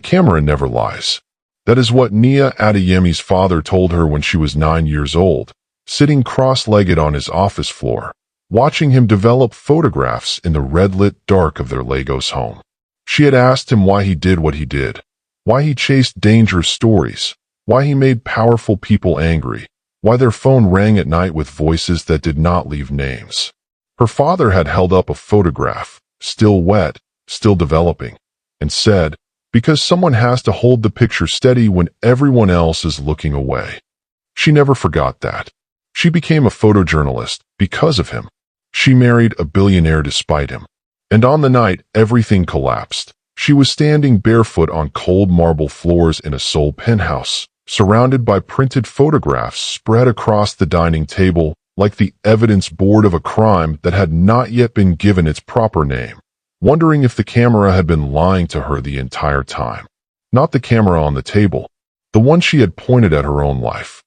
camera never lies. That is what Nia Adeyemi's father told her when she was 9 years old, sitting cross-legged on his office floor, watching him develop photographs in the red-lit dark of their Lagos home. She had asked him why he did what he did, why he chased dangerous stories, why he made powerful people angry, why their phone rang at night with voices that did not leave names. Her father had held up a photograph, still wet, still developing, and said, "Because someone has to hold the picture steady when everyone else is looking away." She never forgot that. She became a photojournalist because of him. She married a billionaire despite him. And on the night everything collapsed, she was standing barefoot on cold marble floors in a Seoul penthouse, surrounded by printed photographs spread across the dining table like the evidence board of a crime that had not yet been given its proper name, wondering if the camera had been lying to her the entire time. Not the camera on the table, the one she had pointed at her own life.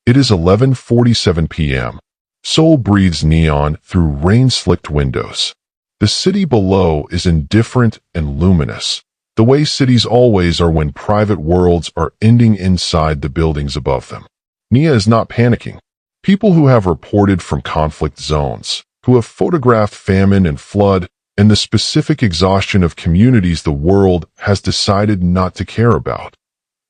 It is 11:47 p.m. Seoul breathes neon through rain-slicked windows. The city below is indifferent and luminous, the way cities always are when private worlds are ending inside the buildings above them. Nia is not panicking. People who have reported from conflict zones, who have photographed famine and flood, and the specific exhaustion of communities the world has decided not to care about.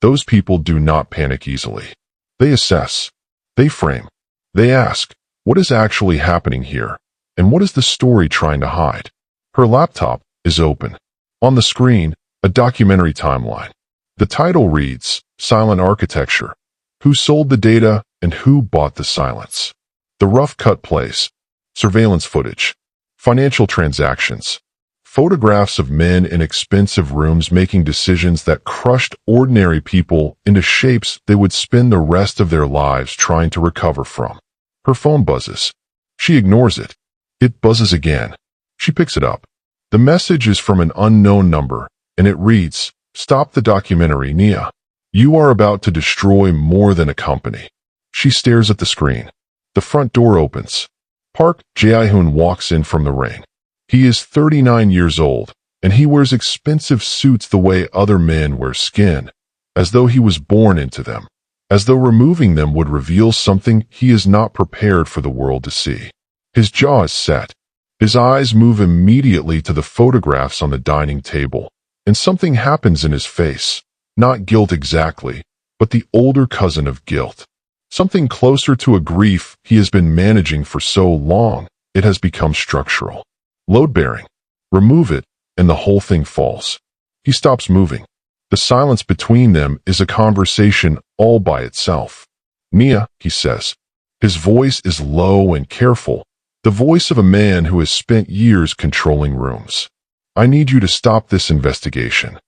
Those people do not panic easily. They assess. They frame. They ask, what is actually happening here? And what is the story trying to hide? Her laptop is open. On the screen, a documentary timeline. The title reads, Silent Architecture. Who sold the data and who bought the silence? The rough cut plays. Surveillance footage. Financial transactions. Photographs of men in expensive rooms making decisions that crushed ordinary people into shapes they would spend the rest of their lives trying to recover from. Her phone buzzes. She ignores it. It buzzes again. She picks it up. The message is from an unknown number, and it reads, Stop the documentary, Nia. You are about to destroy more than a company. She stares at the screen. The front door opens. Park Ji-hoon walks in from the rain. He is 39 years old, and he wears expensive suits the way other men wear skin, as though he was born into them, as though removing them would reveal something he is not prepared for the world to see. His jaw is set. His eyes move immediately to the photographs on the dining table, and something happens in his face. Not guilt exactly, but the older cousin of guilt. Something closer to a grief he has been managing for so long, it has become structural. Load-bearing. Remove it, and the whole thing falls. He stops moving. The silence between them is a conversation all by itself. Nia, he says. His voice is low and careful, the voice of a man who has spent years controlling rooms. I need you to stop this investigation.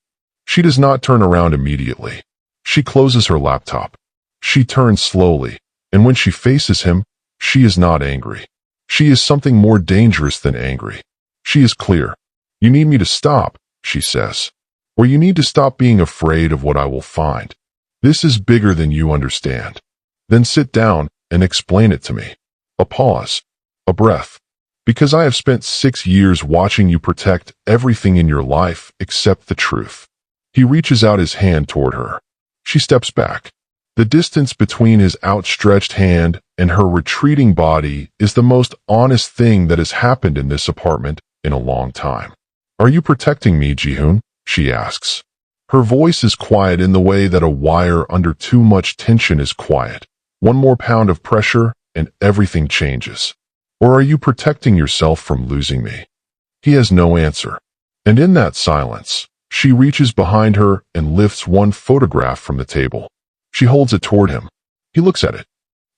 She does not turn around immediately. She closes her laptop. She turns slowly, and when she faces him, she is not angry. She is something more dangerous than angry. She is clear. You need me to stop, she says. Or you need to stop being afraid of what I will find. This is bigger than you understand. Then sit down and explain it to me. A pause. A breath. Because I have spent 6 years watching you protect everything in your life except the truth. He reaches out his hand toward her. She steps back. The distance between his outstretched hand and her retreating body is the most honest thing that has happened in this apartment in a long time. Are you protecting me, Ji-hoon? She asks. Her voice is quiet in the way that a wire under too much tension is quiet. One more pound of pressure and everything changes. Or are you protecting yourself from losing me? He has no answer. And in that silence, she reaches behind her and lifts one photograph from the table. She holds it toward him. He looks at it.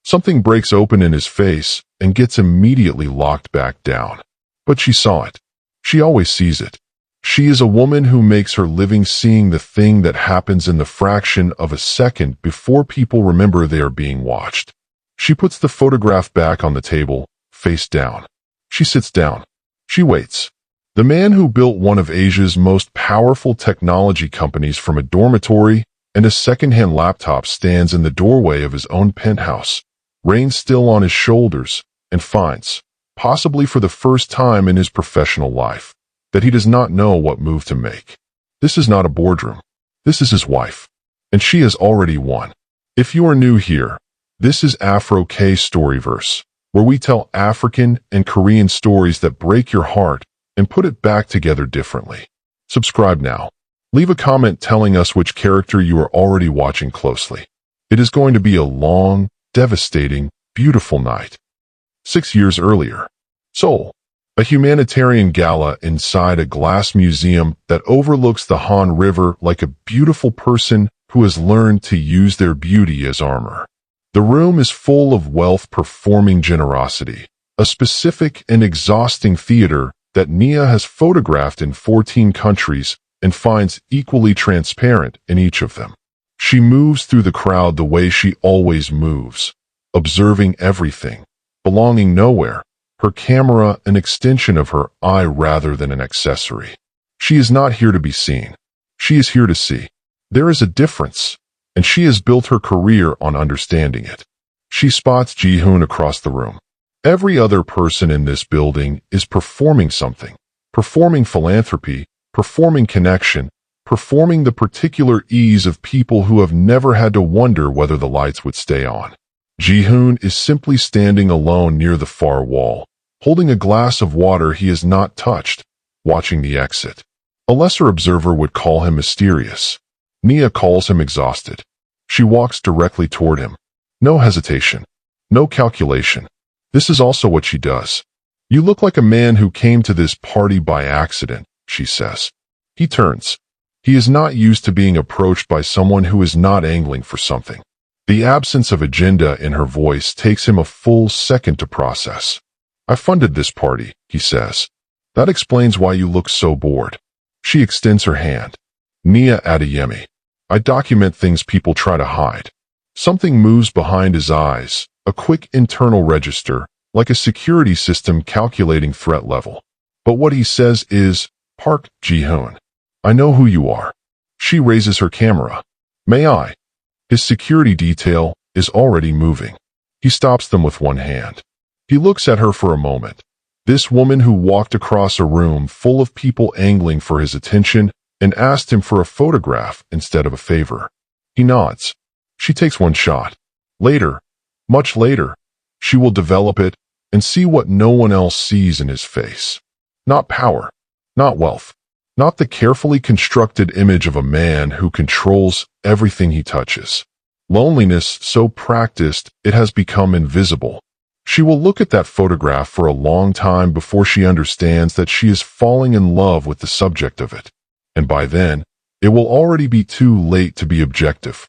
Something breaks open in his face and gets immediately locked back down. But she saw it. She always sees it. She is a woman who makes her living seeing the thing that happens in the fraction of a second before people remember they are being watched. She puts the photograph back on the table, face down. She sits down. She waits. The man who built one of Asia's most powerful technology companies from a dormitory and a second-hand laptop stands in the doorway of his own penthouse, rain still on his shoulders, and finds, possibly for the first time in his professional life, that he does not know what move to make. This is not a boardroom. This is his wife, and she has already won. If you are new here, this is Afro K Storyverse, where we tell African and Korean stories that break your heart and put it back together differently. Subscribe now. Leave a comment telling us which character you are already watching closely. It is going to be a long, devastating, beautiful night. 6 years earlier, Seoul. A humanitarian gala inside a glass museum that overlooks the Han River like a beautiful person who has learned to use their beauty as armor. The room is full of wealth performing generosity, a specific and exhausting theater that Nia has photographed in 14 countries and finds equally transparent in each of them. She moves through the crowd the way she always moves, observing everything, belonging nowhere, her camera an extension of her eye rather than an accessory. She is not here to be seen. She is here to see. There is a difference, and she has built her career on understanding it. She spots Ji-hoon across the room. Every other person in this building is performing something, performing philanthropy, performing connection, performing the particular ease of people who have never had to wonder whether the lights would stay on. Ji-hoon is simply standing alone near the far wall, holding a glass of water he has not touched, watching the exit. A lesser observer would call him mysterious. Nia calls him exhausted. She walks directly toward him. No hesitation. No calculation. This is also what she does. "You look like a man who came to this party by accident," she says. He turns. He is not used to being approached by someone who is not angling for something. The absence of agenda in her voice takes him a full second to process. "I funded this party," he says. "That explains why you look so bored." She extends her hand. "Nia Adeyemi. I document things people try to hide." Something moves behind his eyes, a quick internal register, like a security system calculating threat level. But what he says is, "Park, Ji-hoon. I know who you are." She raises her camera. "May I?" His security detail is already moving. He stops them with one hand. He looks at her for a moment. This woman who walked across a room full of people angling for his attention and asked him for a photograph instead of a favor. He nods. She takes one shot. Later, much later, she will develop it and see what no one else sees in his face. Not power, not wealth, not the carefully constructed image of a man who controls everything he touches. Loneliness so practiced it has become invisible. She will look at that photograph for a long time before she understands that she is falling in love with the subject of it. And by then, it will already be too late to be objective.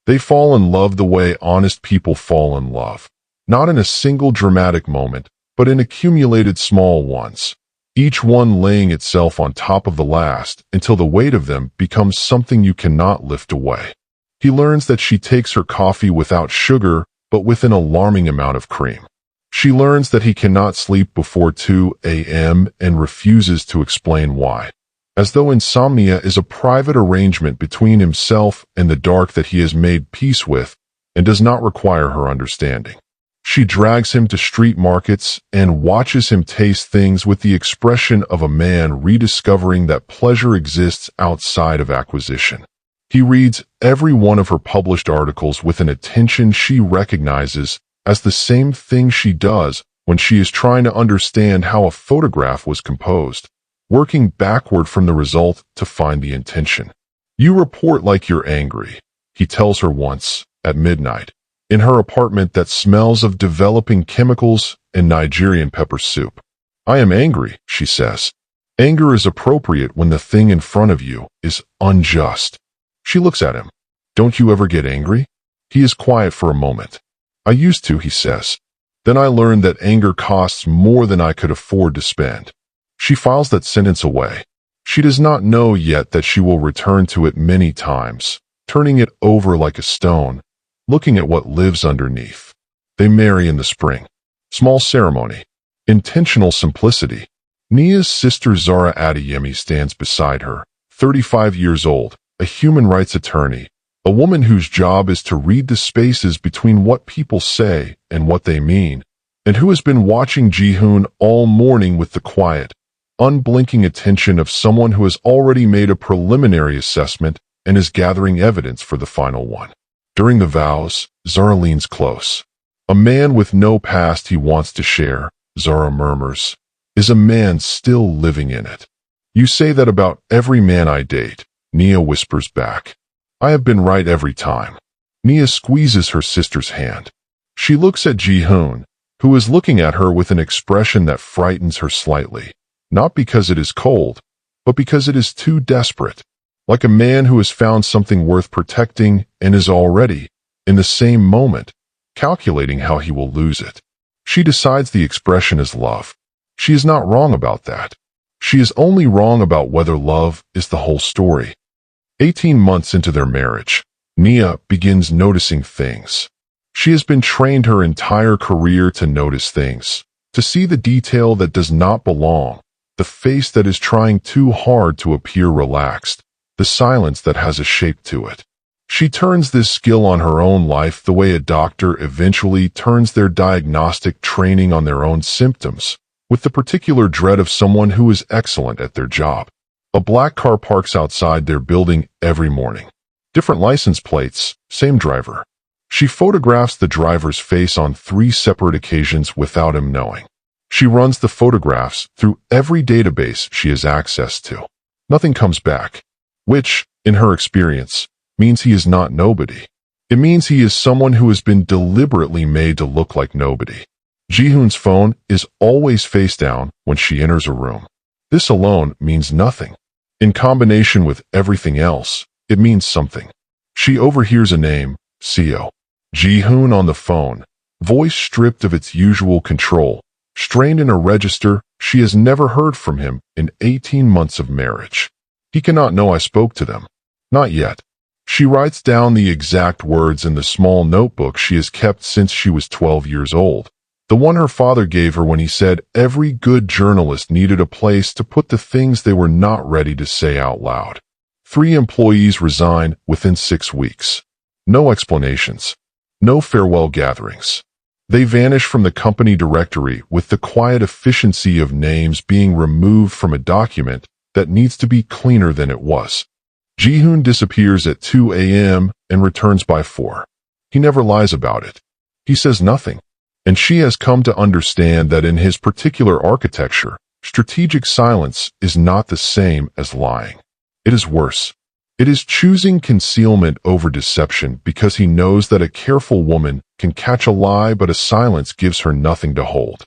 They fall in love the way honest people fall in love. Not in a single dramatic moment, but in accumulated small ones. Each one laying itself on top of the last until the weight of them becomes something you cannot lift away. He learns that she takes her coffee without sugar, but with an alarming amount of cream. She learns that he cannot sleep before 2 a.m. and refuses to explain why. As though insomnia is a private arrangement between himself and the dark that he has made peace with and does not require her understanding. She drags him to street markets and watches him taste things with the expression of a man rediscovering that pleasure exists outside of acquisition. He reads every one of her published articles with an attention she recognizes as the same thing she does when she is trying to understand how a photograph was composed, working backward from the result to find the intention. "You report like you're angry," he tells her once, at midnight, in her apartment that smells of developing chemicals and Nigerian pepper soup. "I am angry," she says. Anger is appropriate when the thing in front of you is unjust. She looks at him. "Don't you ever get angry?" He is quiet for a moment. "I used to," he says. "Then I learned that anger costs more than I could afford to spend." She files that sentence away. She does not know yet that she will return to it many times, turning it over like a stone, looking at what lives underneath. They marry in the spring. Small ceremony. Intentional simplicity. Nia's sister Zara Adeyemi stands beside her, 35 years old, a human rights attorney, a woman whose job is to read the spaces between what people say and what they mean, and who has been watching Ji-hoon all morning with the quiet, unblinking attention of someone who has already made a preliminary assessment and is gathering evidence for the final one. During the vows, Zara leans close. A man with no past he wants to share, Zara murmurs, is a man still living in it. You say that about every man I date, Nia whispers back. I have been right every time. Nia squeezes her sister's hand. She looks at Ji-hoon, who is looking at her with an expression that frightens her slightly, not because it is cold, but because it is too desperate, like a man who has found something worth protecting and is already, in the same moment, calculating how he will lose it. She decides the expression is love. She is not wrong about that. She is only wrong about whether love is the whole story. 18 months into their marriage, Nia begins noticing things. She has been trained her entire career to notice things, to see the detail that does not belong, the face that is trying too hard to appear relaxed, the silence that has a shape to it. She turns this skill on her own life the way a doctor eventually turns their diagnostic training on their own symptoms, with the particular dread of someone who is excellent at their job. A black car parks outside their building every morning. Different license plates, same driver. She photographs the driver's face on 3 separate occasions without him knowing. She runs the photographs through every database she has access to. Nothing comes back, which, in her experience, means he is not nobody. It means he is someone who has been deliberately made to look like nobody. Ji-hoon's phone is always face down when she enters a room. This alone means nothing. In combination with everything else, it means something. She overhears a name, Seo. Ji-hoon on the phone, voice stripped of its usual control, strained in a register. She has never heard from him in 18 months of marriage. He cannot know I spoke to them. Not yet. She writes down the exact words in the small notebook she has kept since she was 12 years old, the one her father gave her when he said every good journalist needed a place to put the things they were not ready to say out loud. 3 employees resign within 6 weeks. No explanations. No farewell gatherings. They vanish from the company directory with the quiet efficiency of names being removed from a document that needs to be cleaner than it was. Ji-hoon disappears at 2 a.m. and returns by 4. He never lies about it. He says nothing. And she has come to understand that in his particular architecture, strategic silence is not the same as lying. It is worse. It is choosing concealment over deception because he knows that a careful woman can catch a lie but a silence gives her nothing to hold.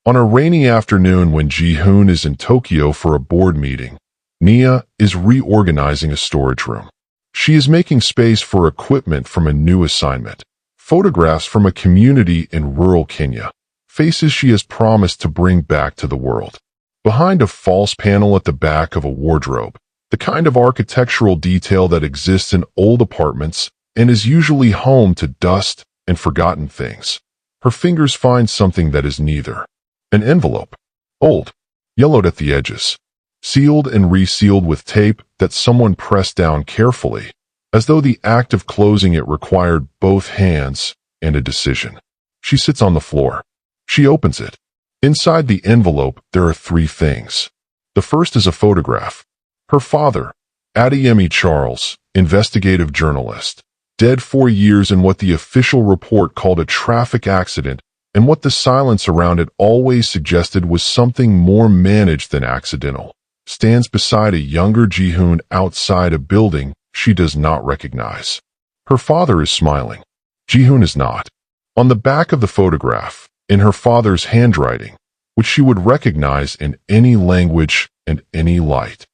On a rainy afternoon when Ji-hoon is in Tokyo for a board meeting, Nia is reorganizing a storage room. She is making space for equipment from a new assignment, photographs from a community in rural Kenya, faces she has promised to bring back to the world. Behind a false panel at the back of a wardrobe, the kind of architectural detail that exists in old apartments and is usually home to dust and forgotten things, her fingers find something that is neither. An envelope. Old. Yellowed at the edges. Sealed and resealed with tape that someone pressed down carefully, as though the act of closing it required both hands and a decision. She sits on the floor. She opens it. Inside the envelope, there are 3 things. The first is a photograph. Her father, Adeyemi Charles, investigative journalist, dead 4 years in what the official report called a traffic accident, and what the silence around it always suggested was something more managed than accidental, stands beside a younger Ji-hoon outside a building she does not recognize. Her father is smiling. Ji-hoon is not. On the back of the photograph, in her father's handwriting, which she would recognize in any language and any light.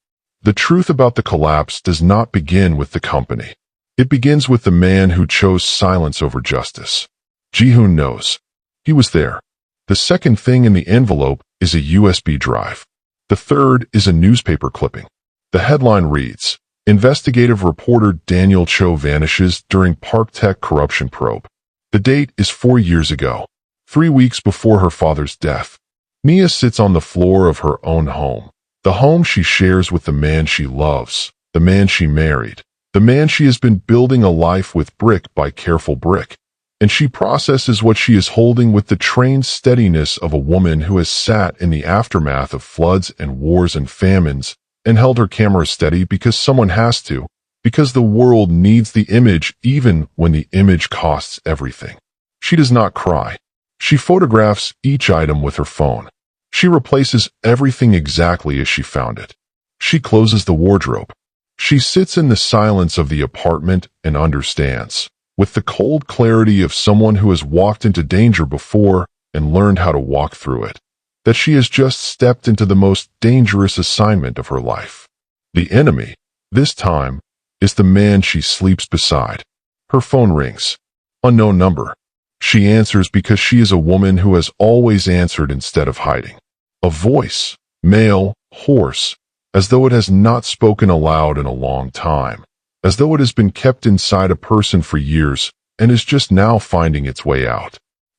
The truth about the collapse does not begin with the company. It begins with the man who chose silence over justice. Ji-hoon knows. He was there. The second thing in the envelope is a USB drive. The third is a newspaper clipping. The headline reads, Investigative reporter Daniel Cho vanishes during Park Tech corruption probe. The date is 4 years ago, 3 weeks before her father's death. Nia sits on the floor of her own home, the home she shares with the man she loves, the man she married, the man she has been building a life with brick by careful brick. And she processes what she is holding with the trained steadiness of a woman who has sat in the aftermath of floods and wars and famines, and held her camera steady because someone has to, Because the world needs the image even when the image costs everything. She does not cry. She photographs each item with her phone. She replaces everything exactly as she found it. She closes the wardrobe. She sits in the silence of the apartment and understands, with the cold clarity of someone who has walked into danger before and learned how to walk through it, that she has just stepped into the most dangerous assignment of her life. The enemy, this time, is the man she sleeps beside. Her phone rings. Unknown number. She answers because she is a woman who has always answered instead of hiding. A voice, male, hoarse, as though it has not spoken aloud in a long time, as though it has been kept inside a person for years and is just now finding its way out.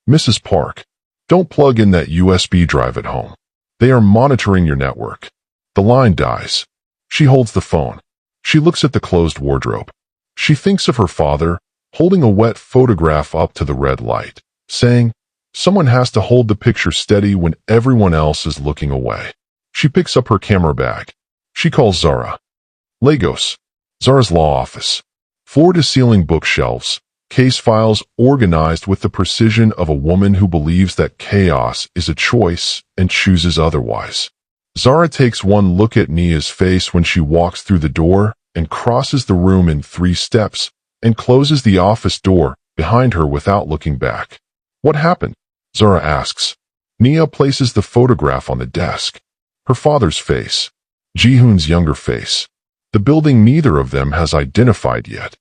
Mrs. Park, don't plug in that USB drive at home. They are monitoring your network. The line dies. She holds the phone. She looks at the closed wardrobe. She thinks of her father, holding a wet photograph up to the red light, saying, "Someone has to hold the picture steady when everyone else is looking away." She picks up her camera bag. She calls Zara. Lagos. Zara's law office. Floor-to-ceiling bookshelves, case files organized with the precision of a woman who believes that chaos is a choice and chooses otherwise. Zara takes one look at Nia's face when she walks through the door and crosses the room in 3 steps and closes the office door behind her without looking back. "What happened?" Zara asks. Nia places the photograph on the desk. Her father's face. Ji-hoon's younger face. The building neither of them has identified yet.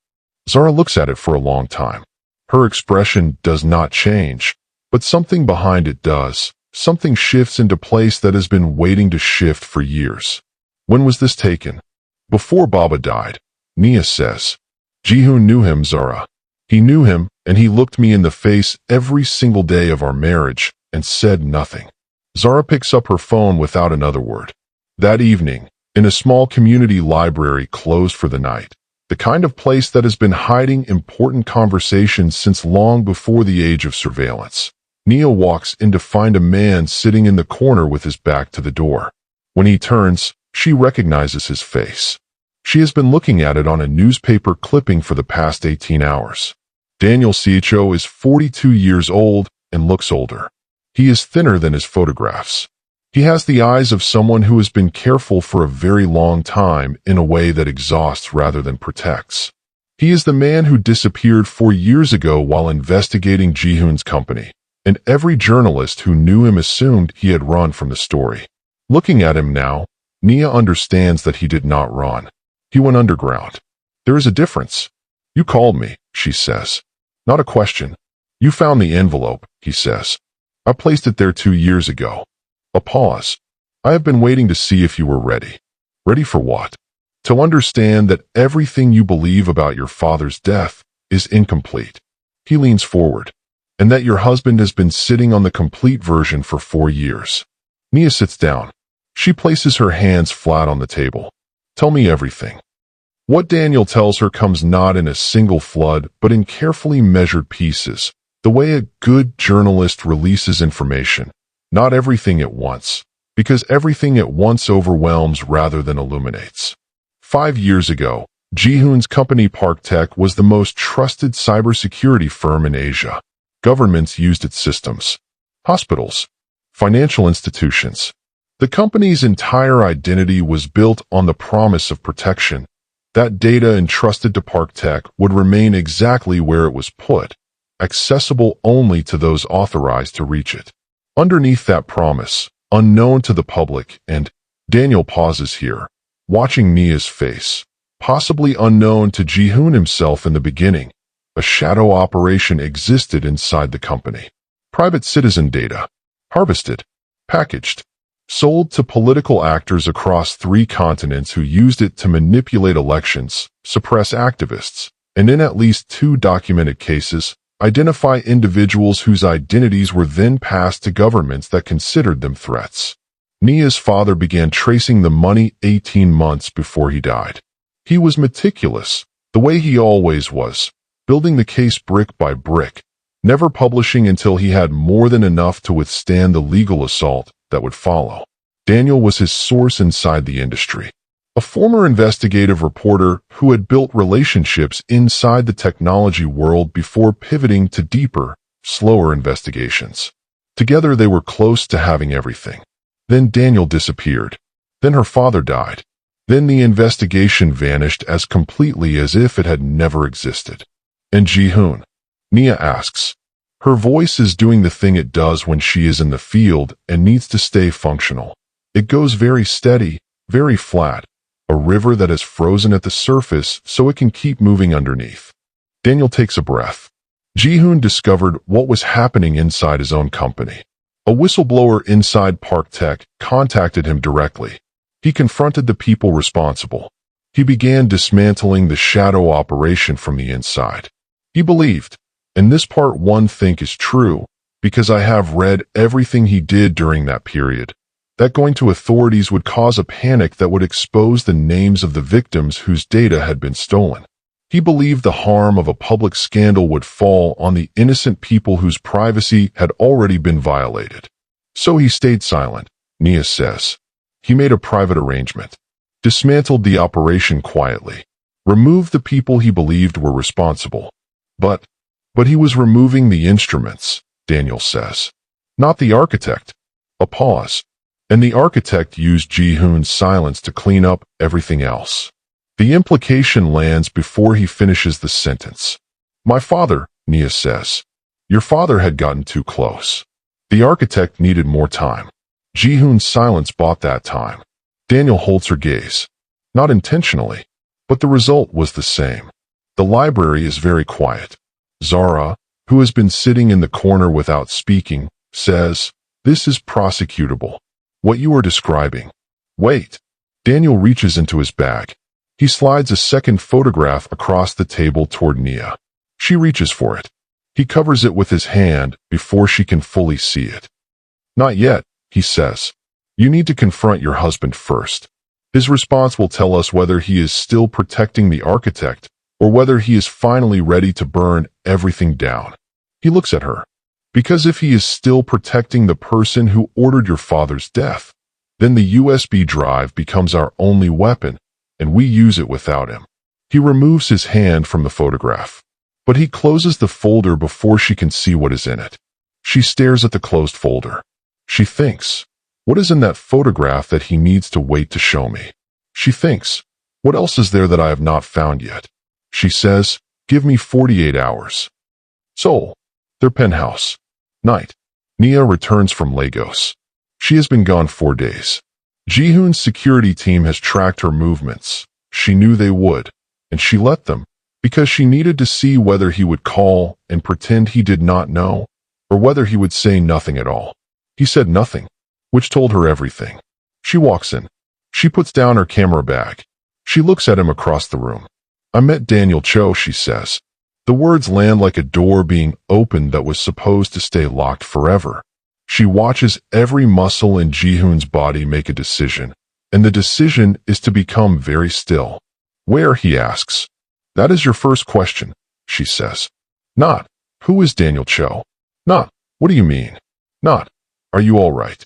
Zara looks at it for a long time. Her expression does not change, but something behind it does. Something shifts into place that has been waiting to shift for years. "When was this taken?" "Before Baba died," Nia says. Ji-hoon knew him, Zara. He knew him, and he looked me in the face every single day of our marriage and said nothing. Zara picks up her phone without another word. That evening, in a small community library closed for the night, the kind of place that has been hiding important conversations since long before the age of surveillance, Nia walks in to find a man sitting in the corner with his back to the door. When he turns, she recognizes his face. She has been looking at it on a newspaper clipping for the past 18 hours. Daniel Cho is 42 years old and looks older. He is thinner than his photographs. He has the eyes of someone who has been careful for a very long time in a way that exhausts rather than protects. He is the man who disappeared 4 years ago while investigating Ji-hoon's company, and every journalist who knew him assumed he had run from the story. Looking at him now, Nia understands that he did not run. He went underground. "There is a difference." "You called me," she says. "Not a question." "You found the envelope," he says. "I placed it there 2 years ago." A pause. "I have been waiting to see if you were ready." "Ready for what?" "To understand that everything you believe about your father's death is incomplete." He leans forward. "And that your husband has been sitting on the complete version for 4 years." Nia sits down. She places her hands flat on the table. "Tell me everything." What Daniel tells her comes not in a single flood, but in carefully measured pieces, the way a good journalist releases information. Not everything at once, because everything at once overwhelms rather than illuminates. 5 years ago, Ji-hoon's company Park Tech was the most trusted cybersecurity firm in Asia. Governments used its systems. Hospitals. Financial institutions. The company's entire identity was built on the promise of protection. That data entrusted to Park Tech would remain exactly where it was put, accessible only to those authorized to reach it. Underneath that promise, unknown to the public, and Daniel pauses here, watching Nia's face, possibly unknown to Ji-hoon himself in the beginning, a shadow operation existed inside the company. Private citizen data, harvested, packaged, sold to political actors across 3 continents who used it to manipulate elections, suppress activists, and in at least 2 documented cases, identify individuals whose identities were then passed to governments that considered them threats. Nia's father began tracing the money 18 months before he died. He was meticulous, the way he always was, building the case brick by brick, never publishing until he had more than enough to withstand the legal assault that would follow. Daniel was his source inside the industry. a former investigative reporter who had built relationships inside the technology world before pivoting to deeper, slower investigations. Together they were close to having everything. Then Daniel disappeared. Then her father died. Then the investigation vanished as completely as if it had never existed. And Ji-hoon? Nia asks. Her voice is doing the thing it does when she is in the field and needs to stay functional. It goes very steady, very flat, a river that has frozen at the surface so it can keep moving underneath. Daniel takes a breath. Ji-hoon discovered what was happening inside his own company. A whistleblower inside Park Tech contacted him directly. He confronted the people responsible. He began dismantling the shadow operation from the inside. He believed, and this part one think is true, because I have read everything he did during that period, that going to authorities would cause a panic that would expose the names of the victims whose data had been stolen. He believed the harm of a public scandal would fall on the innocent people whose privacy had already been violated. So he stayed silent, Nia says. He made a private arrangement, dismantled the operation quietly, removed the people he believed were responsible. But he was removing the instruments, Daniel says. Not the architect. A pause. And the architect used Ji-hoon's silence to clean up everything else. The implication lands before he finishes the sentence. My father, Nia says. Your father had gotten too close. The architect needed more time. Ji-hoon's silence bought that time. Daniel holds her gaze. Not intentionally, but the result was the same. The library is very quiet. Zara, who has been sitting in the corner without speaking, says, This is prosecutable. What you are describing. Wait. Daniel reaches into his bag. He slides a second photograph across the table toward Nia. She reaches for it. He covers it with his hand before she can fully see it. Not yet, he says. You need to confront your husband first. His response will tell us whether he is still protecting the architect or whether he is finally ready to burn everything down. He looks at her. Because if he is still protecting the person who ordered your father's death, then the USB drive becomes our only weapon, and we use it without him. He removes his hand from the photograph, but he closes the folder before she can see what is in it. She stares at the closed folder. She thinks, what is in that photograph that he needs to wait to show me? She thinks, what else is there that I have not found yet? She says, give me 48 hours. Seoul. Their penthouse. Night. Nia returns from Lagos. She has been gone 4 days. Ji-hoon's security team has tracked her movements. She knew they would, and she let them, because she needed to see whether he would call and pretend he did not know, or whether he would say nothing at all. He said nothing, which told her everything. She walks in. She puts down her camera bag. She looks at him across the room. I met Daniel Cho, she says. The words land like a door being opened that was supposed to stay locked forever. She watches every muscle in Ji-hoon's body make a decision, and the decision is to become very still. Where, he asks. That is your first question, she says. Not, who is Daniel Cho? Not, what do you mean? Not, are you all right?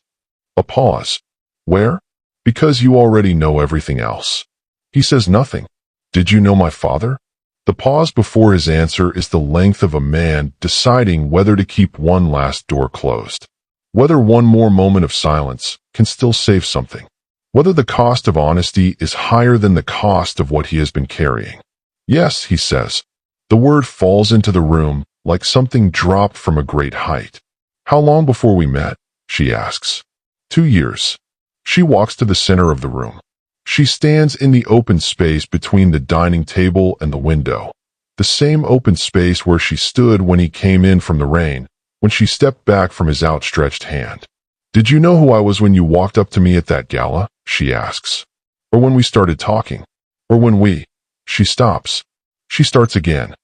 A pause. Where? Because you already know everything else. He says nothing. Did you know my father? The pause before his answer is the length of a man deciding whether to keep one last door closed. Whether one more moment of silence can still save something. Whether the cost of honesty is higher than the cost of what he has been carrying. Yes, he says. The word falls into the room like something dropped from a great height. How long before we met? She asks. 2 years. She walks to the center of the room. She stands in the open space between the dining table and the window. The same open space where she stood when he came in from the rain, when she stepped back from his outstretched hand. Did you know who I was when you walked up to me at that gala? She asks. Or when we started talking? Or when we... She stops. She starts again.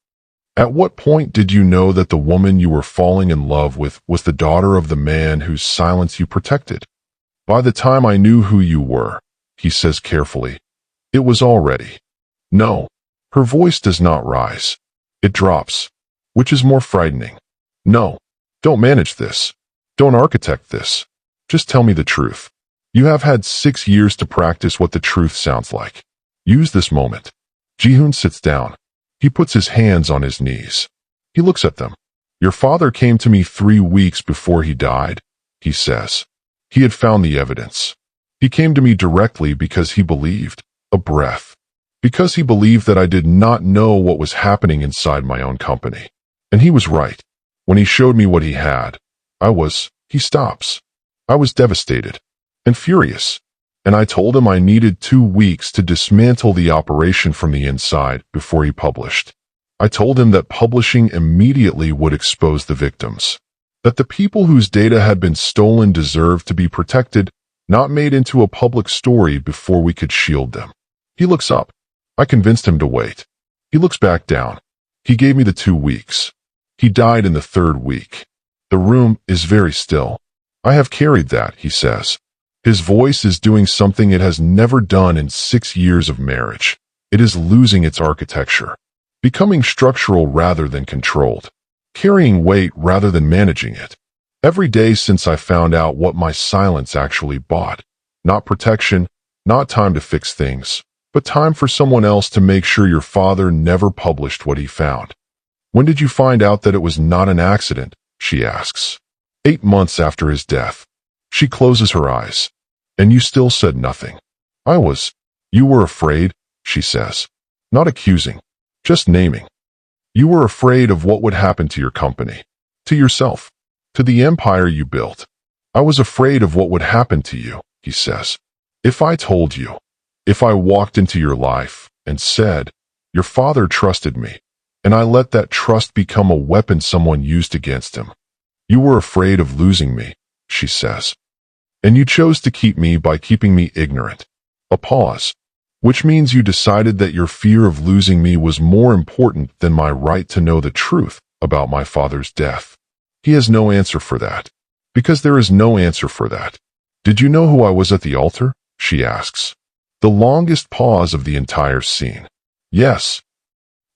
At what point did you know that the woman you were falling in love with was the daughter of the man whose silence you protected? By the time I knew who you were, he says carefully. It was already. No. Her voice does not rise. It drops. Which is more frightening. No. Don't manage this. Don't architect this. Just tell me the truth. You have had 6 years to practice what the truth sounds like. Use this moment. Ji-hoon sits down. He puts his hands on his knees. He looks at them. Your father came to me 3 weeks before he died, he says. He had found the evidence. He came to me directly because he believed. A breath. Because he believed that I did not know what was happening inside my own company. And he was right. When he showed me what he had, he stops. I was devastated and furious. And I told him I needed 2 weeks to dismantle the operation from the inside before he published. I told him that publishing immediately would expose the victims. That the people whose data had been stolen deserved to be protected, not made into a public story before we could shield them. He looks up. I convinced him to wait. He looks back down. He gave me the 2 weeks. He died in the 3rd week. The room is very still. I have carried that, he says. His voice is doing something it has never done in 6 years of marriage. It is losing its architecture. Becoming structural rather than controlled. Carrying weight rather than managing it. Every day since I found out what my silence actually bought. Not protection, not time to fix things, but time for someone else to make sure your father never published what he found. When did you find out that it was not an accident? She asks. 8 months after his death. She closes her eyes. And you still said nothing. You were afraid, she says. Not accusing, just naming. You were afraid of what would happen to your company, to yourself, to the empire you built. I was afraid of what would happen to you, he says. If I told you, if I walked into your life and said, your father trusted me, and I let that trust become a weapon someone used against him. You were afraid of losing me, she says. And you chose to keep me by keeping me ignorant. A pause. Which means you decided that your fear of losing me was more important than my right to know the truth about my father's death. He has no answer for that. Because there is no answer for that. Did you know who I was at the altar? She asks. The longest pause of the entire scene. Yes.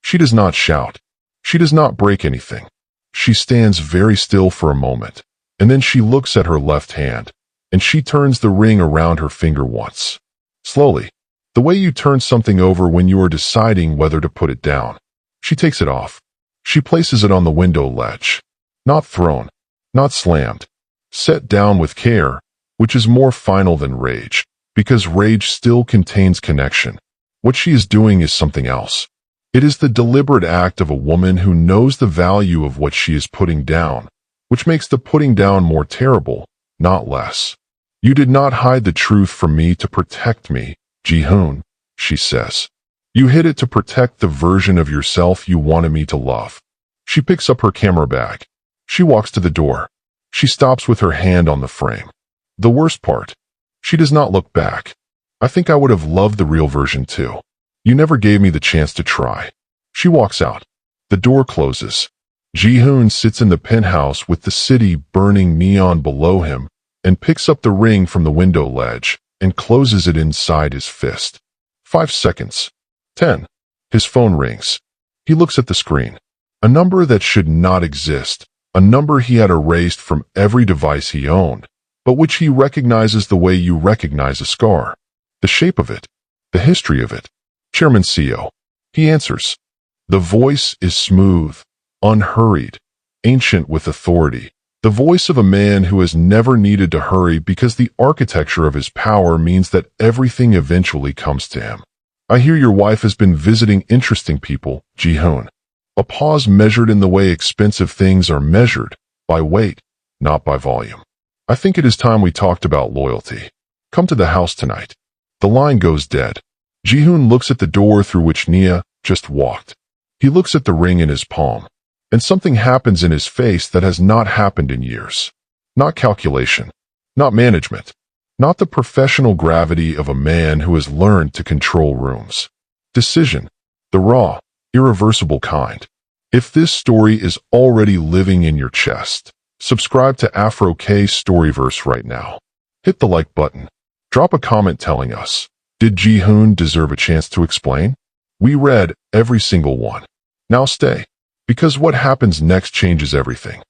She does not shout. She does not break anything. She stands very still for a moment, and then she looks at her left hand, and she turns the ring around her finger once. Slowly. The way you turn something over when you are deciding whether to put it down. She takes it off. She places it on the window ledge. Not thrown. Not slammed. Set down with care, which is more final than rage, because rage still contains connection. What she is doing is something else. It is the deliberate act of a woman who knows the value of what she is putting down, which makes the putting down more terrible, not less. You did not hide the truth from me to protect me, Ji-hoon, she says. You hid it to protect the version of yourself you wanted me to love. She picks up her camera bag. She walks to the door. She stops with her hand on the frame. The worst part. She does not look back. I think I would have loved the real version too. You never gave me the chance to try. She walks out. The door closes. Ji-hoon sits in the penthouse with the city burning neon below him and picks up the ring from the window ledge and closes it inside his fist. 5 seconds. 10. His phone rings. He looks at the screen. A number that should not exist. A number he had erased from every device he owned, but which he recognizes the way you recognize a scar. The shape of it. The history of it. Chairman CEO. He answers. The voice is smooth, unhurried, ancient with authority. The voice of a man who has never needed to hurry because the architecture of his power means that everything eventually comes to him. I hear your wife has been visiting interesting people, Ji-hoon. A pause measured in the way expensive things are measured, by weight, not by volume. I think it is time we talked about loyalty. Come to the house tonight. The line goes dead. Ji-hoon looks at the door through which Nia just walked. He looks at the ring in his palm. And something happens in his face that has not happened in years. Not calculation. Not management. Not the professional gravity of a man who has learned to control rooms. Decision. The raw, irreversible kind. If this story is already living in your chest, subscribe to Afro K Storyverse right now. Hit the like button. Drop a comment telling us, did Ji-hoon deserve a chance to explain? We read every single one. Now stay. Because what happens next changes everything.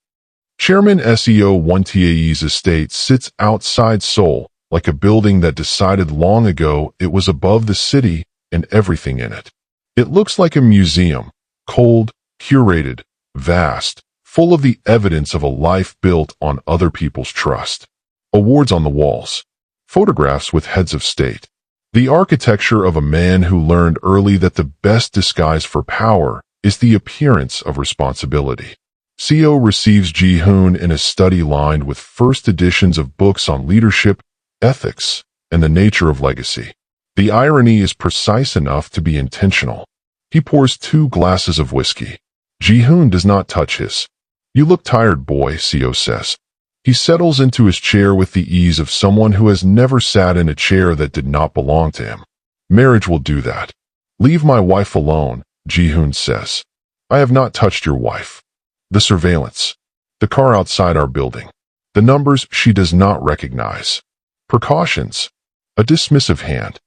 Chairman SEO 1TAE's estate sits outside Seoul, like a building that decided long ago it was above the city and everything in it. It looks like a museum, cold, curated, vast, full of the evidence of a life built on other people's trust. Awards on the walls. Photographs with heads of state. The architecture of a man who learned early that the best disguise for power is the appearance of responsibility. Seo receives Ji-hoon in a study lined with first editions of books on leadership, ethics, and the nature of legacy. The irony is precise enough to be intentional. He pours 2 glasses of whiskey. Ji-hoon does not touch his. "You look tired, boy," Seo says. He settles into his chair with the ease of someone who has never sat in a chair that did not belong to him. "Marriage will do that." "Leave my wife alone," Ji-hoon says. "I have not touched your wife." The surveillance. The car outside our building. The numbers she does not recognize. Precautions. A dismissive hand.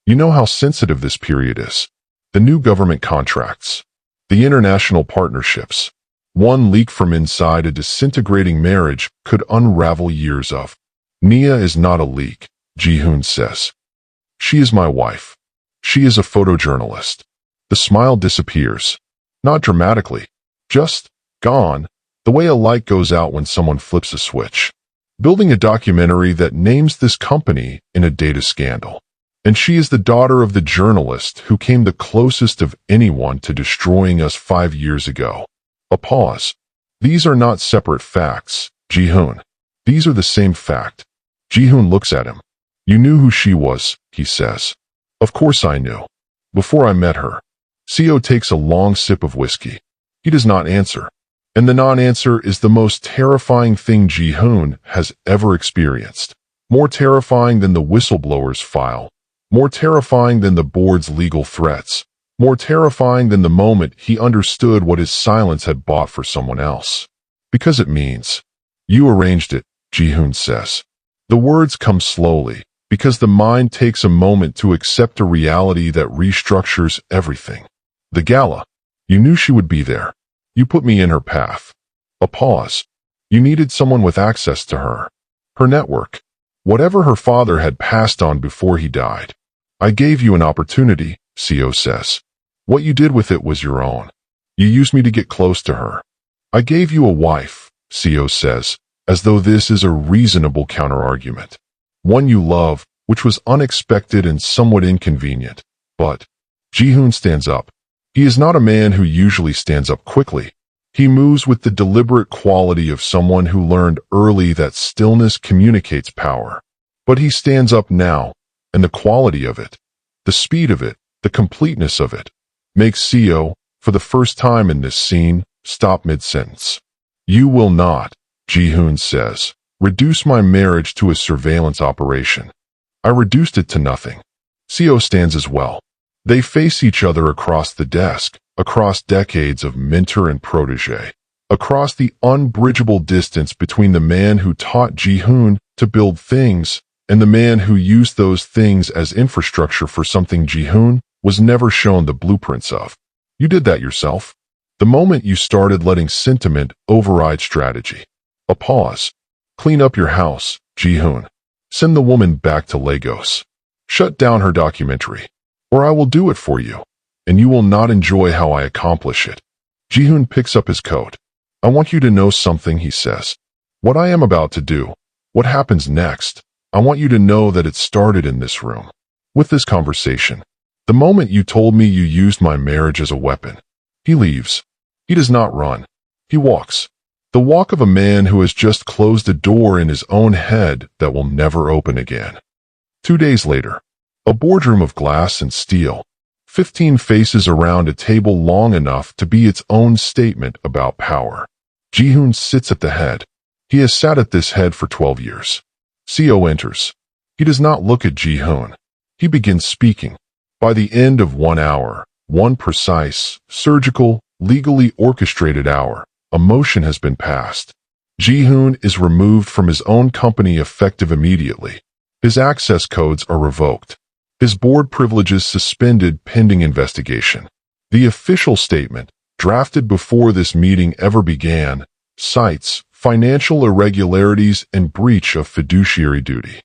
You know how sensitive this period is. The new government contracts. The international partnerships. One leak from inside a disintegrating marriage could unravel years of. "Nia is not a leak," Ji-hoon says. "She is my wife. She is a photojournalist." The smile disappears. Not dramatically. Just gone, the way a light goes out when someone flips a switch. Building a documentary that names this company in a data scandal. And she is the daughter of the journalist who came the closest of anyone to destroying us 5 years ago. A pause. "These are not separate facts, Ji-hoon. These are the same fact." Ji-hoon looks at him. "You knew who she was," he says. "Of course I knew. Before I met her." Seo takes a long sip of whiskey. He does not answer. And the non-answer is the most terrifying thing Ji-hoon has ever experienced. More terrifying than the whistleblower's file. More terrifying than the board's legal threats. More terrifying than the moment he understood what his silence had bought for someone else. "Because it means." "You arranged it," Ji-hoon says. The words come slowly, because the mind takes a moment to accept a reality that restructures everything. "The gala. You knew she would be there. You put me in her path." A pause. "You needed someone with access to her. Her network. Whatever her father had passed on before he died. I gave you an opportunity," Seo says. "What you did with it was your own. You used me to get close to her." "I gave you a wife," Seo says, as though this is a reasonable counterargument. "One you love, which was unexpected and somewhat inconvenient. But..." Ji-hoon stands up. He is not a man who usually stands up quickly. He moves with the deliberate quality of someone who learned early that stillness communicates power. But he stands up now, and the quality of it, the speed of it, the completeness of it, makes Seo, for the first time in this scene, stop mid-sentence. "You will not," Ji-hoon says, "reduce my marriage to a surveillance operation." "I reduced it to nothing." Seo stands as well. They face each other across the desk, across decades of mentor and protege, across the unbridgeable distance between the man who taught Ji-hoon to build things and the man who used those things as infrastructure for something Ji-hoon was never shown the blueprints of. "You did that yourself. The moment you started letting sentiment override strategy." A pause. "Clean up your house, Ji-hoon. Send the woman back to Lagos. Shut down her documentary. Or I will do it for you, and you will not enjoy how I accomplish it." Ji-hoon picks up his coat. "I want you to know something," he says. "What I am about to do, what happens next, I want you to know that it started in this room. With this conversation. The moment you told me you used my marriage as a weapon." He leaves. He does not run. He walks. The walk of a man who has just closed a door in his own head that will never open again. 2 days later. A boardroom of glass and steel. 15 faces around a table long enough to be its own statement about power. Ji-hoon sits at the head. He has sat at this head for 12 years. Seo enters. He does not look at Ji-hoon. He begins speaking. By the end of 1 hour, one precise, surgical, legally orchestrated hour, a motion has been passed. Ji-hoon is removed from his own company effective immediately. His access codes are revoked. His board privileges suspended pending investigation. The official statement, drafted before this meeting ever began, cites financial irregularities and breach of fiduciary duty.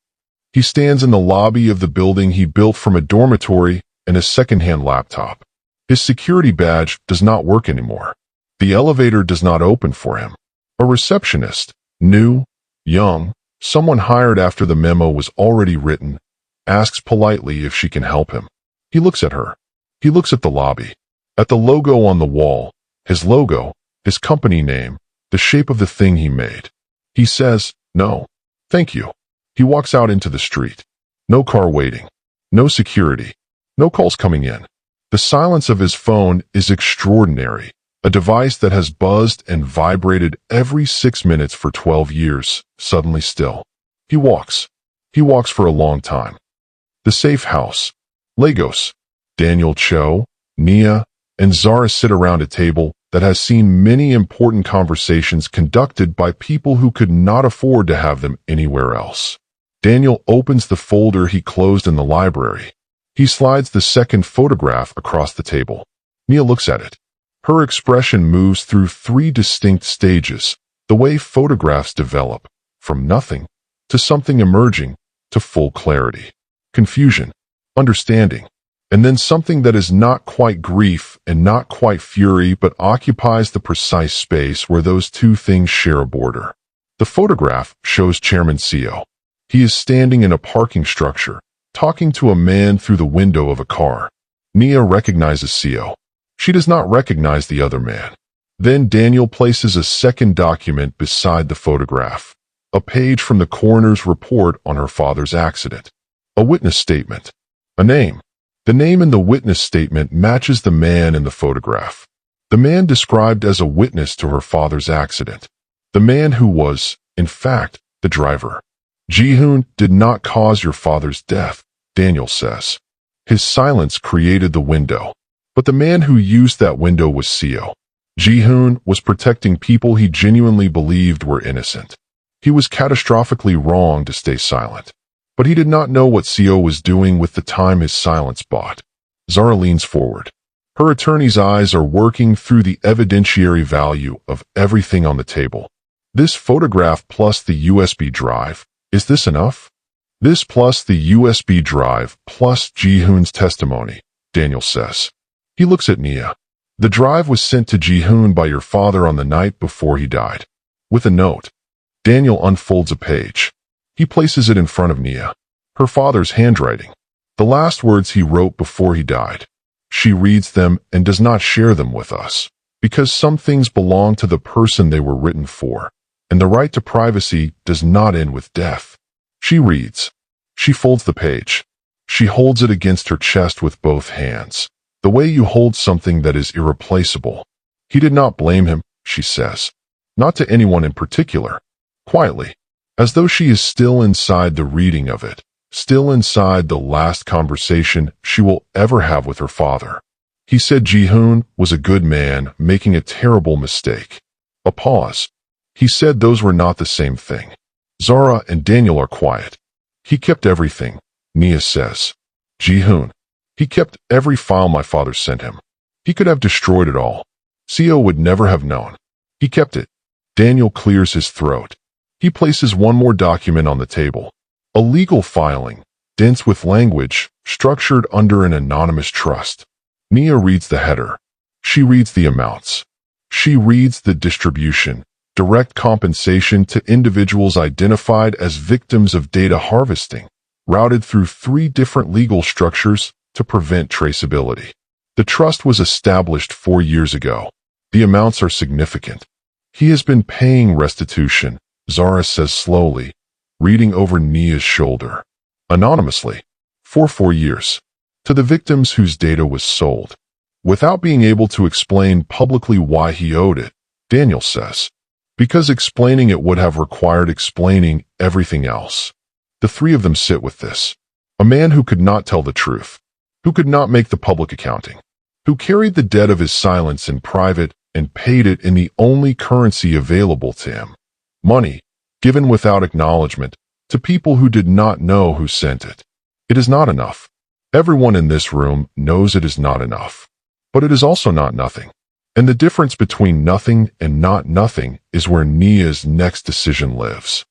He stands in the lobby of the building he built from a dormitory and a second-hand laptop. His security badge does not work anymore. The elevator does not open for him. A receptionist, new, young, someone hired after the memo was already written, asks politely if she can help him. He looks at her. He looks at the lobby, at the logo on the wall, his logo, his company name, the shape of the thing he made. He says, "No, thank you." He walks out into the street. No car waiting. No security. No calls coming in. The silence of his phone is extraordinary. A device that has buzzed and vibrated every 6 minutes for 12 years, suddenly still. He walks. He walks for a long time. The safe house. Lagos. Daniel Cho, Nia, and Zara sit around a table that has seen many important conversations conducted by people who could not afford to have them anywhere else. Daniel opens the folder he closed in the library. He slides the second photograph across the table. Nia looks at it. Her expression moves through 3 distinct stages, the way photographs develop, from nothing to something emerging to full clarity, confusion, understanding, and then something that is not quite grief and not quite fury but occupies the precise space where those two things share a border. The photograph shows Chairman Seo. He is standing in a parking structure, talking to a man through the window of a car. Nia recognizes Seo. She does not recognize the other man. Then Daniel places a second document beside the photograph, a page from the coroner's report on her father's accident, a witness statement, a name. The name in the witness statement matches the man in the photograph. The man described as a witness to her father's accident. The man who was, in fact, the driver. Ji-hoon did not cause your father's death, Daniel says. His silence created the window. But the man who used that window was Seo. Ji-hoon was protecting people he genuinely believed were innocent. He was catastrophically wrong to stay silent. But he did not know what Seo was doing with the time his silence bought. Zara leans forward. Her attorney's eyes are working through the evidentiary value of everything on the table. This photograph plus the USB drive, is this enough? This plus the USB drive plus Ji-hoon's testimony, Daniel says. He looks at Nia. The drive was sent to Ji-hoon by your father on the night before he died. With a note. Daniel unfolds a page. He places it in front of Nia. Her father's handwriting. The last words he wrote before he died. She reads them and does not share them with us, because some things belong to the person they were written for, and the right to privacy does not end with death. She reads. She folds the page. She holds it against her chest with both hands, the way you hold something that is irreplaceable. He did not blame him, she says. Not to anyone in particular. Quietly, as though she is still inside the reading of it, still inside the last conversation she will ever have with her father. He said Ji-hoon was a good man making a terrible mistake. A pause. He said those were not the same thing. Zara and Daniel are quiet. He kept everything, Nia says. Ji-hoon. He kept every file my father sent him. He could have destroyed it all. Seo would never have known. He kept it. Daniel clears his throat. He places one more document on the table. A legal filing, dense with language, structured under an anonymous trust. Nia reads the header. She reads the amounts. She reads the distribution, direct compensation to individuals identified as victims of data harvesting, routed through 3 different legal structures to prevent traceability. The trust was established 4 years ago. The amounts are significant. He has been paying restitution, Zara says slowly, reading over Nia's shoulder. Anonymously. For 4 years. To the victims whose data was sold. Without being able to explain publicly why he owed it, Daniel says. Because explaining it would have required explaining everything else. The 3 of them sit with this. A man who could not tell the truth. Who could not make the public accounting. Who carried the debt of his silence in private and paid it in the only currency available to him. Money, given without acknowledgement, to people who did not know who sent it. It is not enough. Everyone in this room knows it is not enough. But it is also not nothing. And the difference between nothing and not nothing is where Nia's next decision lives.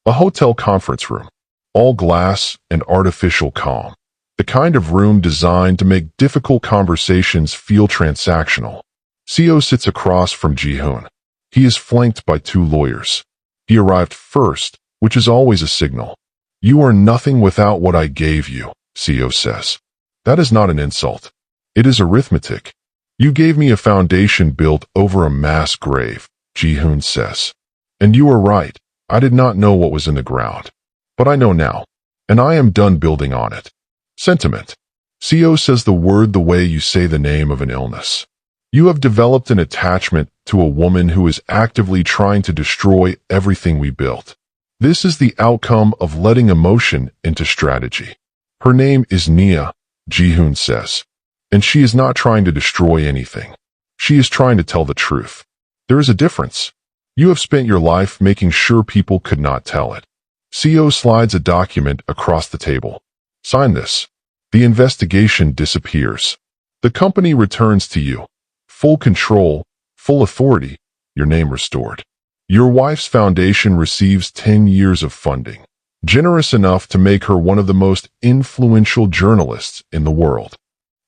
A hotel conference room. all glass and artificial calm. The kind of room designed to make difficult conversations feel transactional. Seo sits across from Ji-hoon. He is flanked by two lawyers. He arrived first, which is always a signal. "You are nothing without what I gave you," Seo says. "That is not an insult. It is arithmetic. You gave me a foundation built over a mass grave," Ji-hoon says. "And you are right. I did not know what was in the ground. But I know now, and I am done building on it." Sentiment. Seo says the word the way you say the name of an illness. "You have developed an attachment to a woman who is actively trying to destroy everything we built. This is the outcome of letting emotion into strategy. Her name is Nia," Ji-hoon says. "And she is not trying to destroy anything. She is trying to tell the truth. There is a difference. You have spent your life making sure people could not tell it." Seo slides a document across the table. "Sign this." The investigation disappears. The company returns to you. Full control, full authority, your name restored. Your wife's foundation receives 10 years of funding, generous enough to make her one of the most influential journalists in the world.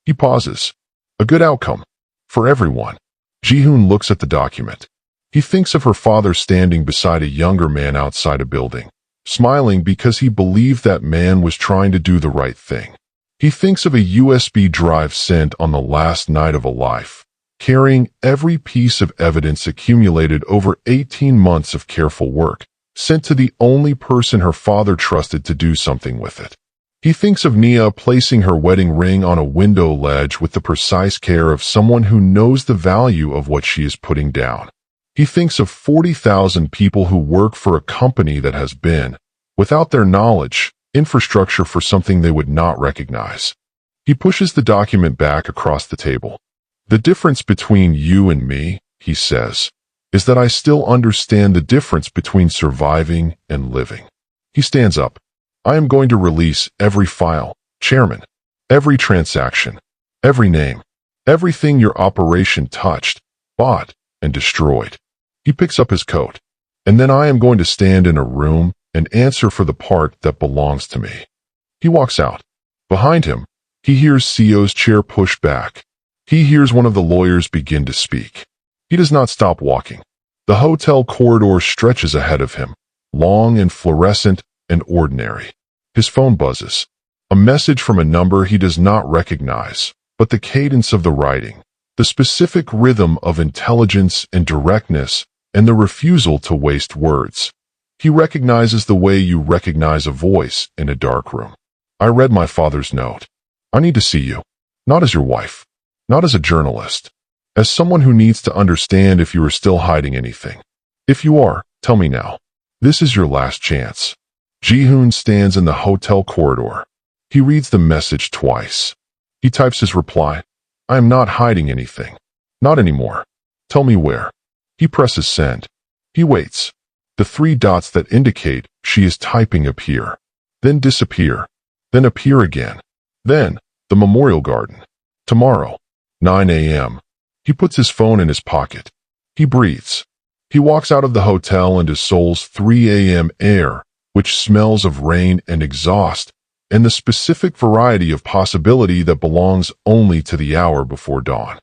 He pauses. A good outcome. For everyone. Ji-hoon looks at the document. He thinks of her father standing beside a younger man outside a building, smiling because he believed that man was trying to do the right thing. He thinks of a USB drive sent on the last night of a life, carrying every piece of evidence accumulated over 18 months of careful work, sent to the only person her father trusted to do something with it. He thinks of Nia placing her wedding ring on a window ledge with the precise care of someone who knows the value of what she is putting down. He thinks of 40,000 people who work for a company that has been, without their knowledge, infrastructure for something they would not recognize. He pushes the document back across the table. "The difference between you and me," he says, "is that I still understand the difference between surviving and living." He stands up. "I am going to release every file, Chairman, every transaction, every name, everything your operation touched, bought, and destroyed." He picks up his coat. "And then I am going to stand in a room and answer for the part that belongs to me." He walks out. Behind him, he hears Seo's chair push back. He hears one of the lawyers begin to speak. He does not stop walking. The hotel corridor stretches ahead of him, long and fluorescent and ordinary. His phone buzzes. A message from a number he does not recognize, but the cadence of the writing, the specific rhythm of intelligence and directness, and the refusal to waste words. He recognizes the way you recognize a voice in a dark room. "I read my father's note. I need to see you. Not as your wife. Not as a journalist. As someone who needs to understand if you are still hiding anything. If you are, tell me now. This is your last chance." Ji-hoon stands in the hotel corridor. He reads the message twice. He types his reply. "I am not hiding anything. Not anymore. Tell me where." He presses send. He waits. The 3 dots that indicate she is typing appear, then disappear, then appear again. Then, the Memorial Garden. Tomorrow, 9 a.m. He puts his phone in his pocket. He breathes. He walks out of the hotel into Seoul's 3 a.m. air, which smells of rain and exhaust, and the specific variety of possibility that belongs only to the hour before dawn.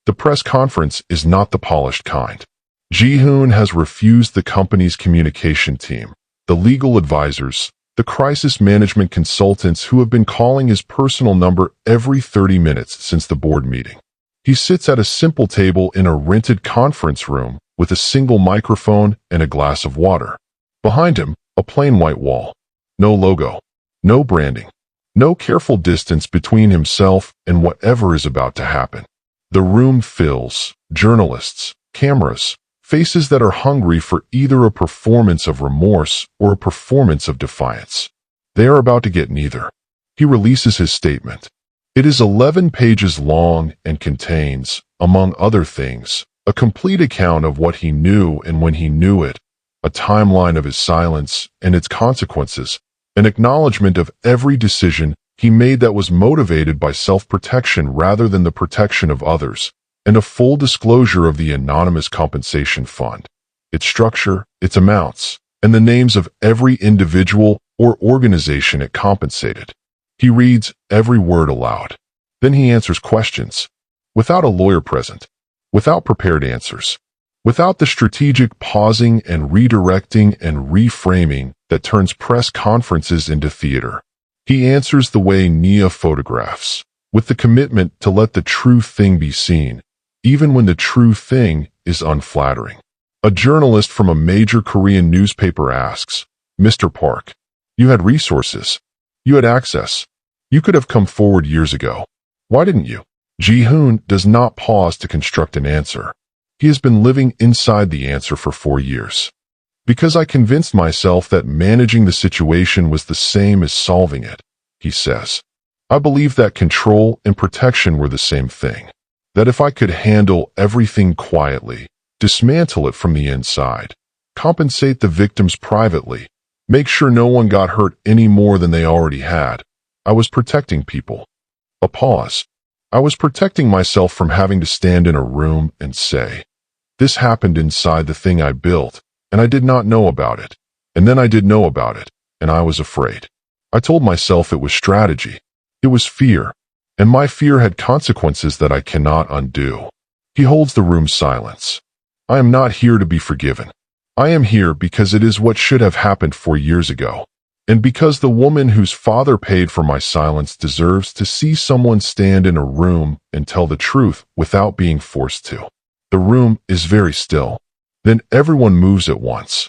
The press conference is not the polished kind. Ji-hoon has refused the company's communication team, the legal advisors, the crisis management consultants who have been calling his personal number every 30 minutes since the board meeting. He sits at a simple table in a rented conference room with a single microphone and a glass of water. Behind him, a plain white wall. No logo. No branding. No careful distance between himself and whatever is about to happen. The room fills, journalists, cameras, faces that are hungry for either a performance of remorse or a performance of defiance. They are about to get neither. He releases his statement. It is 11 pages long and contains, among other things, a complete account of what he knew and when he knew it, a timeline of his silence and its consequences, an acknowledgement of every decision he made that was motivated by self-protection rather than the protection of others, and a full disclosure of the anonymous compensation fund, its structure, its amounts, and the names of every individual or organization it compensated. He reads every word aloud. Then he answers questions, without a lawyer present, without prepared answers, without the strategic pausing and redirecting and reframing that turns press conferences into theater. He answers the way Nia photographs, with the commitment to let the true thing be seen, even when the true thing is unflattering. A journalist from a major Korean newspaper asks, "Mr. Park, you had resources. You had access. You could have come forward years ago. Why didn't you?" Ji-hoon does not pause to construct an answer. He has been living inside the answer for 4 years. "Because I convinced myself that managing the situation was the same as solving it," he says. "I believed that control and protection were the same thing. That if I could handle everything quietly, dismantle it from the inside, compensate the victims privately, make sure no one got hurt any more than they already had, I was protecting people." A pause. "I was protecting myself from having to stand in a room and say, 'This happened inside the thing I built, and I did not know about it. And then I did know about it, and I was afraid.' I told myself it was strategy. It was fear, and my fear had consequences that I cannot undo." He holds the room's silence. "I am not here to be forgiven. I am here because it is what should have happened 4 years ago. And because the woman whose father paid for my silence deserves to see someone stand in a room and tell the truth without being forced to." The room is very still. Then everyone moves at once.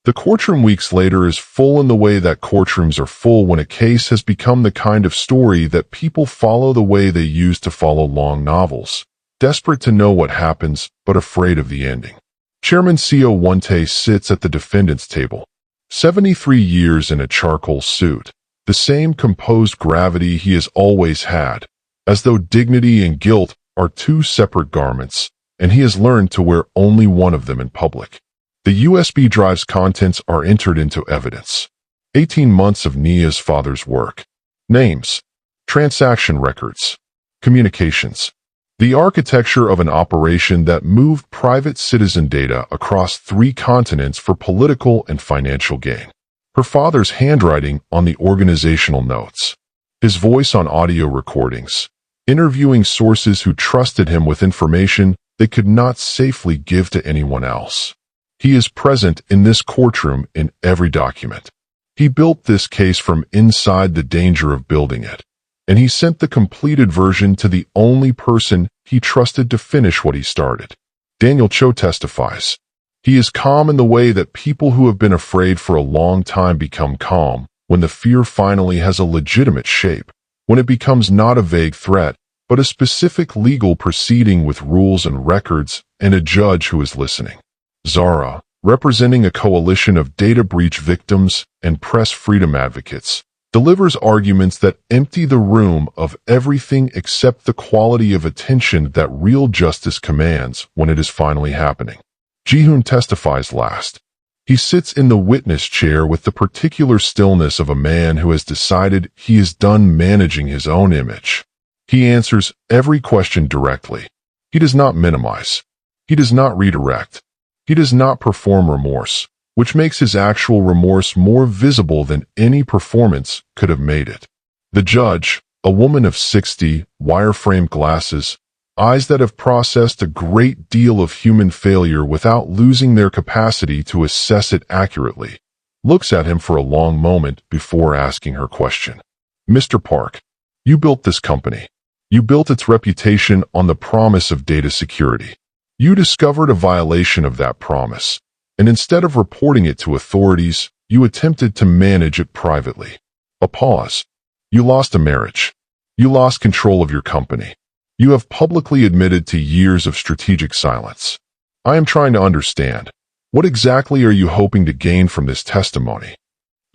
The courtroom weeks later is full in the way that courtrooms are full when a case has become the kind of story that people follow the way they used to follow long novels, desperate to know what happens but afraid of the ending. Chairman Seo Won-tae sits at the defendant's table. 73 years in a charcoal suit, the same composed gravity he has always had, as though dignity and guilt are two separate garments, and he has learned to wear only one of them in public. The USB drive's contents are entered into evidence. 18 months of Nia's father's work. Names. Transaction records. Communications. The architecture of an operation that moved private citizen data across 3 continents for political and financial gain. Her father's handwriting on the organizational notes. His voice on audio recordings. Interviewing sources who trusted him with information they could not safely give to anyone else. He is present in this courtroom in every document. He built this case from inside the danger of building it, and he sent the completed version to the only person he trusted to finish what he started. Daniel Cho testifies. He is calm in the way that people who have been afraid for a long time become calm when the fear finally has a legitimate shape, when it becomes not a vague threat, but a specific legal proceeding with rules and records and a judge who is listening. Zara, representing a coalition of data breach victims and press freedom advocates, delivers arguments that empty the room of everything except the quality of attention that real justice commands when it is finally happening. Ji-hoon testifies last. He sits in the witness chair with the particular stillness of a man who has decided he is done managing his own image. He answers every question directly. He does not minimize. He does not redirect. He does not perform remorse, which makes his actual remorse more visible than any performance could have made it. The judge, a woman of 60, wireframe glasses, eyes that have processed a great deal of human failure without losing their capacity to assess it accurately, looks at him for a long moment before asking her question. "Mr. Park, you built this company. You built its reputation on the promise of data security. You discovered a violation of that promise, and instead of reporting it to authorities, you attempted to manage it privately." A pause. "You lost a marriage. You lost control of your company. You have publicly admitted to years of strategic silence. I am trying to understand. What exactly are you hoping to gain from this testimony?"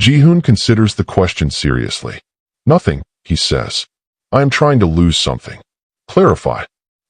Ji-hoon considers the question seriously. "Nothing," he says. "I am trying to lose something." Clarify.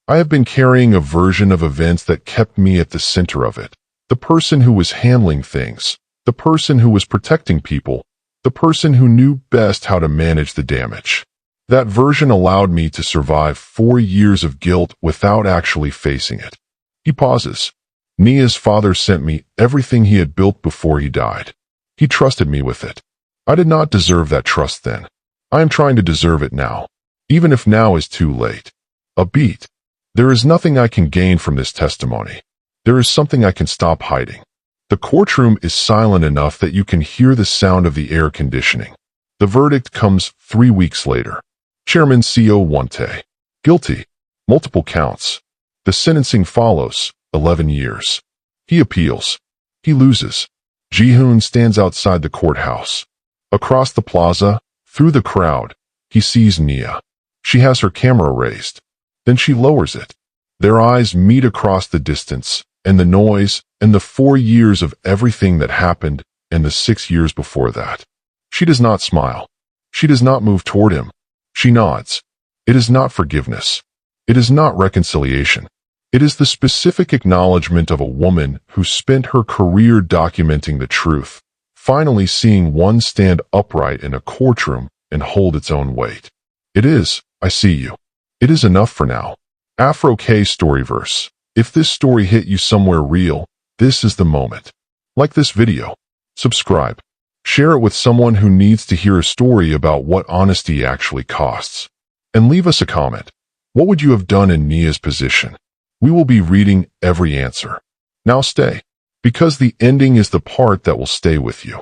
"I have been carrying a version of events that kept me at the center of it. The person who was handling things. The person who was protecting people. The person who knew best how to manage the damage. That version allowed me to survive 4 years of guilt without actually facing it." He pauses. "Nia's father sent me everything he had built before he died. He trusted me with it. I did not deserve that trust then. I am trying to deserve it now, even if now is too late. A beat. There is nothing I can gain from this testimony. There is something I can stop hiding. The courtroom is silent enough that you can hear the sound of the air conditioning. The verdict comes 3 weeks later. Chairman Co. Wontae. Guilty. Multiple counts. The sentencing follows, 11 years. He appeals. He loses. Ji-hoon stands outside the courthouse. Across the plaza, through the crowd, he sees Nia. She has her camera raised. Then she lowers it. Their eyes meet across the distance, and the noise, and the 4 years of everything that happened, and the 6 years before that. She does not smile. She does not move toward him. She nods. It is not forgiveness. It is not reconciliation. It is the specific acknowledgement of a woman who spent her career documenting the truth, finally seeing one stand upright in a courtroom and hold its own weight. It is, I see you. It is enough for now. Afro K Storyverse. If this story hit you somewhere real, this is the moment. Like this video. Subscribe. Share it with someone who needs to hear a story about what honesty actually costs. And leave us a comment. What would you have done in Nia's position? We will be reading every answer. Now stay, because the ending is the part that will stay with you.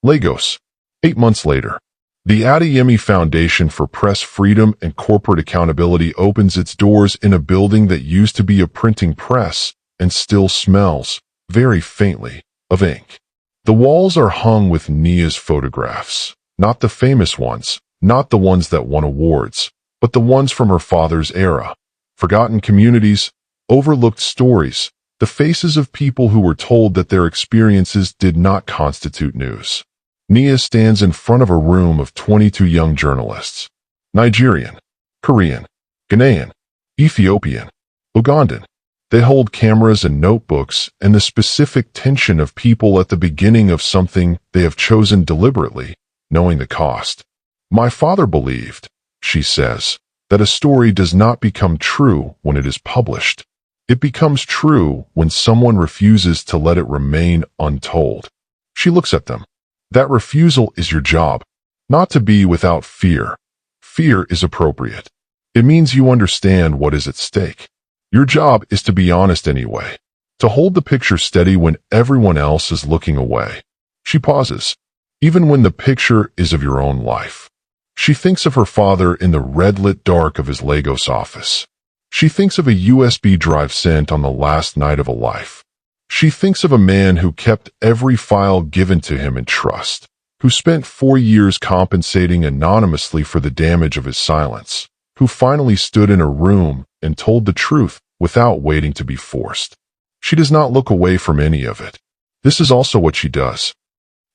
Lagos. 8 months later. The Adeyemi Foundation for Press Freedom and Corporate Accountability opens its doors in a building that used to be a printing press and still smells, very faintly, of ink. The walls are hung with Nia's photographs, not the famous ones, not the ones that won awards, but the ones from her father's era. Forgotten communities, overlooked stories, the faces of people who were told that their experiences did not constitute news. Nia stands in front of a room of 22 young journalists. Nigerian, Korean, Ghanaian, Ethiopian, Ugandan. They hold cameras and notebooks and the specific tension of people at the beginning of something they have chosen deliberately, knowing the cost. My father believed, she says, that a story does not become true when it is published. It becomes true when someone refuses to let it remain untold. She looks at them. That refusal is your job, not to be without fear. Fear is appropriate. It means you understand what is at stake. Your job is to be honest anyway, to hold the picture steady when everyone else is looking away. She pauses, even when the picture is of your own life. She thinks of her father in the red-lit dark of his Lagos office. She thinks of a USB drive sent on the last night of a life. She thinks of a man who kept every file given to him in trust, who spent 4 years compensating anonymously for the damage of his silence, who finally stood in a room and told the truth without waiting to be forced. She does not look away from any of it. This is also what she does.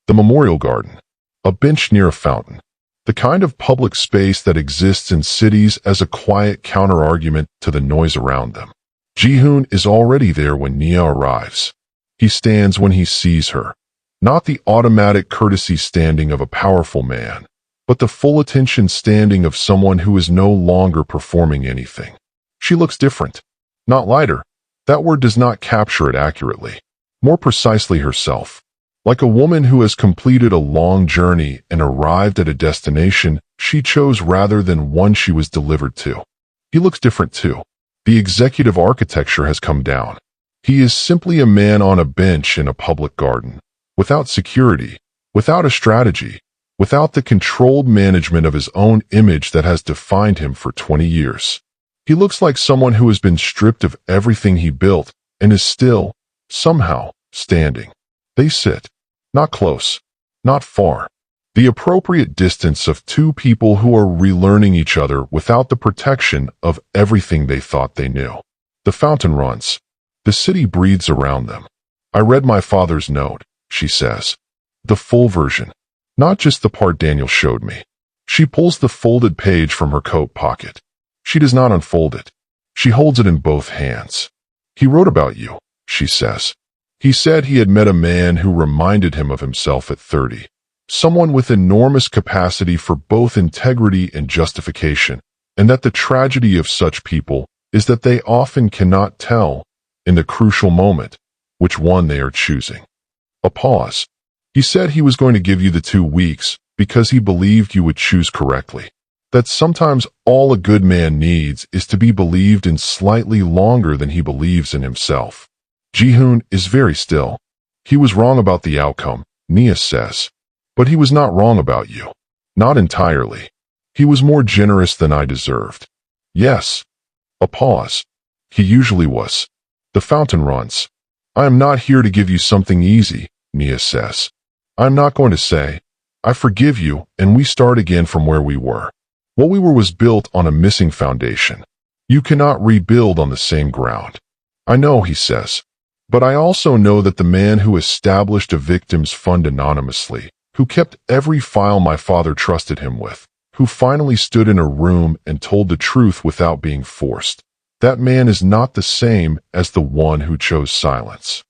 The Memorial Garden, a bench near a fountain, the kind of public space that exists in cities as a quiet counter-argument to the noise around them. Ji-hoon is already there when Nia arrives. He stands when he sees her, not the automatic courtesy standing of a powerful man, but the full attention standing of someone who is no longer performing anything. She looks different, not lighter. That word does not capture it accurately. More precisely herself. Like a woman who has completed a long journey and arrived at a destination she chose rather than one she was delivered to. He looks different too. The executive architecture has come down. He is simply a man on a bench in a public garden, without security, without a strategy, without the controlled management of his own image that has defined him for 20 years. He looks like someone who has been stripped of everything he built and is still, somehow, standing. They sit. Not close. Not far. The appropriate distance of two people who are relearning each other without the protection of everything they thought they knew. The fountain runs. The city breathes around them. I read my father's note, she says. The full version. Not just the part Daniel showed me. She pulls the folded page from her coat pocket. She does not unfold it. She holds it in both hands. He wrote about you, she says. He said he had met a man who reminded him of himself at 30. Someone with enormous capacity for both integrity and justification, and that the tragedy of such people is that they often cannot tell, in the crucial moment, which one they are choosing. A pause. He said he was going to give you the 2 weeks because he believed you would choose correctly. That sometimes all a good man needs is to be believed in slightly longer than he believes in himself. Ji-hoon is very still. He was wrong about the outcome, Nia says. But he was not wrong about you. Not entirely. He was more generous than I deserved. Yes. A pause. He usually was. The fountain runs. I am not here to give you something easy, Nia says. I am not going to say, I forgive you and we start again from where we were. What we were was built on a missing foundation. You cannot rebuild on the same ground. I know, he says. But I also know that the man who established a victim's fund anonymously, who kept every file my father trusted him with, who finally stood in a room and told the truth without being forced, that man is not the same as the one who chose silence.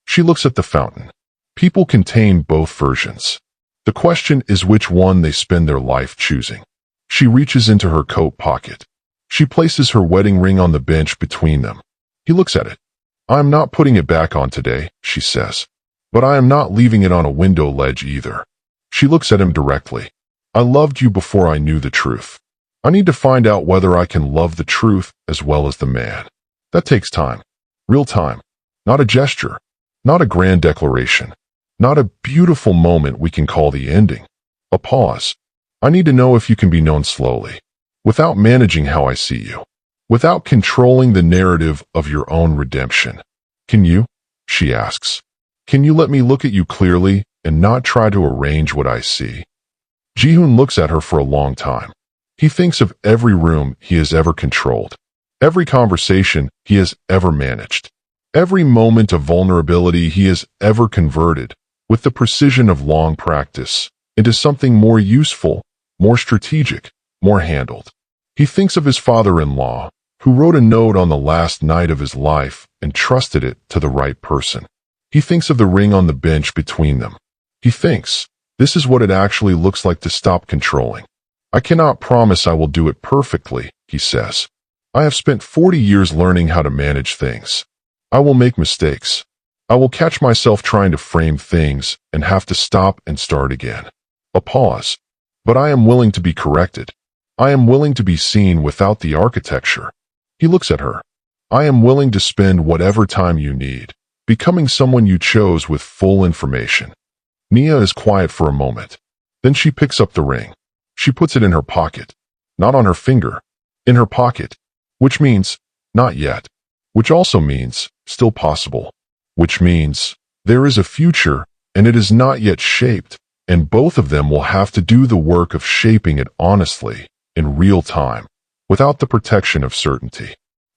She looks at the fountain. People contain both versions. The question is which one they spend their life choosing. She reaches into her coat pocket. She places her wedding ring on the bench between them. He looks at it. I am not putting it back on today, she says. But I am not leaving it on a window ledge either. She looks at him directly. I loved you before I knew the truth. I need to find out whether I can love the truth as well as the man. That takes time. Real time. Not a gesture. Not a grand declaration. Not a beautiful moment we can call the ending. A pause. I need to know if you can be known slowly. Without managing how I see you. Without controlling the narrative of your own redemption. Can you? She asks. Can you let me look at you clearly and not try to arrange what I see? Ji-hoon looks at her for a long time. He thinks of every room he has ever controlled. Every conversation he has ever managed. Every moment of vulnerability he has ever converted, with the precision of long practice, into something more useful, more strategic, more handled. He thinks of his father-in-law, who wrote a note on the last night of his life and trusted it to the right person. He thinks of the ring on the bench between them. He thinks, this is what it actually looks like to stop controlling. I cannot promise I will do it perfectly, he says. I have spent 40 years learning how to manage things. I will make mistakes. I will catch myself trying to frame things and have to stop and start again. A pause. But I am willing to be corrected. I am willing to be seen without the architecture. He looks at her. I am willing to spend whatever time you need, becoming someone you chose with full information. Nia is quiet for a moment. Then she picks up the ring. She puts it in her pocket. Not on her finger. In her pocket. Which means, not yet. Which also means, still possible. Which means, there is a future, and it is not yet shaped, and both of them will have to do the work of shaping it honestly, in real time, without the protection of certainty.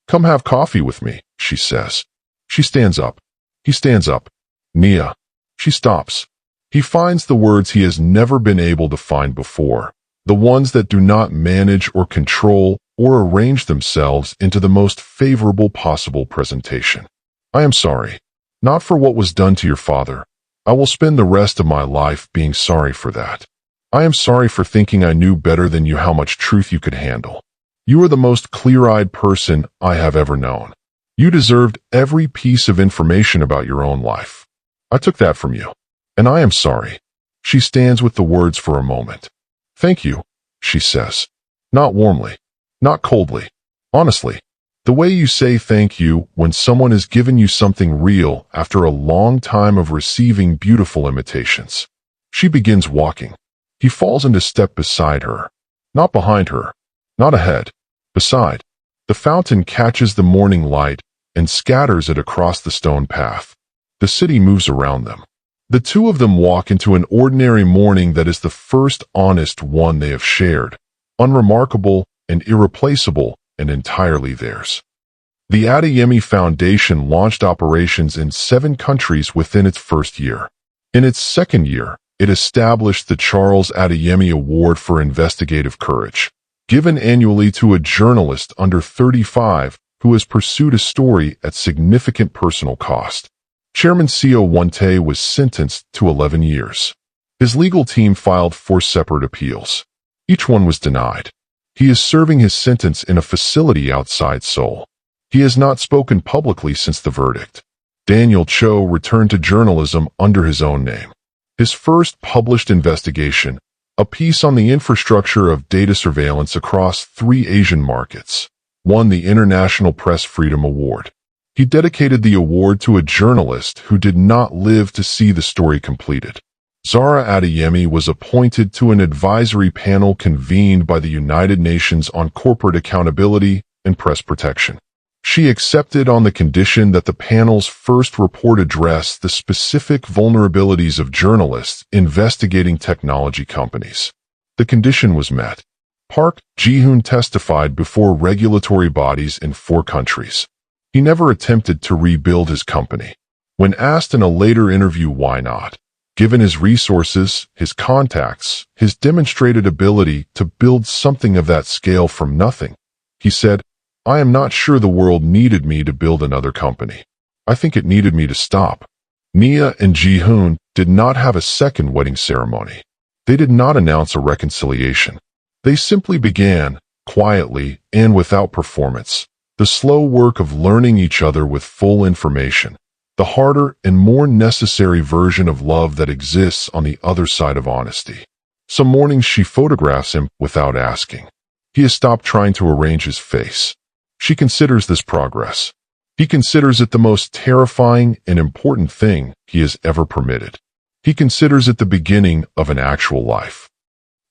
Come have coffee with me, she says. She stands up. He stands up. Nia. She stops. He finds the words he has never been able to find before, the ones that do not manage or control or arrange themselves into the most favorable possible presentation. I am sorry. Not for what was done to your father. I will spend the rest of my life being sorry for that. I am sorry for thinking I knew better than you how much truth you could handle. You are the most clear-eyed person I have ever known. You deserved every piece of information about your own life. I took that from you. And I am sorry. She stands with the words for a moment. Thank you, she says. Not warmly. Not coldly. Honestly. The way you say thank you when someone has given you something real after a long time of receiving beautiful imitations. She begins walking. He falls into step beside her. Not behind her. Not ahead. Beside. The fountain catches the morning light and scatters it across the stone path. The city moves around them. The two of them walk into an ordinary morning that is the first honest one they have shared, unremarkable and irreplaceable and entirely theirs. The Adeyemi Foundation launched operations in 7 countries within its first year. In its second year, it established the Charles Adeyemi Award for Investigative Courage, given annually to a journalist under 35 who has pursued a story at significant personal cost. Chairman Seo Won-tae was sentenced to 11 years. His legal team filed 4 separate appeals. Each one was denied. He is serving his sentence in a facility outside Seoul. He has not spoken publicly since the verdict. Daniel Cho returned to journalism under his own name. His first published investigation, a piece on the infrastructure of data surveillance across 3 Asian markets, won the International Press Freedom Award. He dedicated the award to a journalist who did not live to see the story completed. Nia Adeyemi was appointed to an advisory panel convened by the United Nations on Corporate Accountability and Press Protection. She accepted on the condition that the panel's first report addressed the specific vulnerabilities of journalists investigating technology companies. The condition was met. Park Ji-hoon testified before regulatory bodies in 4 countries. He never attempted to rebuild his company. When asked in a later interview why not, given his resources, his contacts, his demonstrated ability to build something of that scale from nothing, he said, "I am not sure the world needed me to build another company. I think it needed me to stop." Nia and Ji-hoon did not have a second wedding ceremony. They did not announce a reconciliation. They simply began, quietly and without performance, the slow work of learning each other with full information, the harder and more necessary version of love that exists on the other side of honesty. Some mornings she photographs him without asking. He has stopped trying to arrange his face. She considers this progress. He considers it the most terrifying and important thing he has ever permitted. He considers it the beginning of an actual life.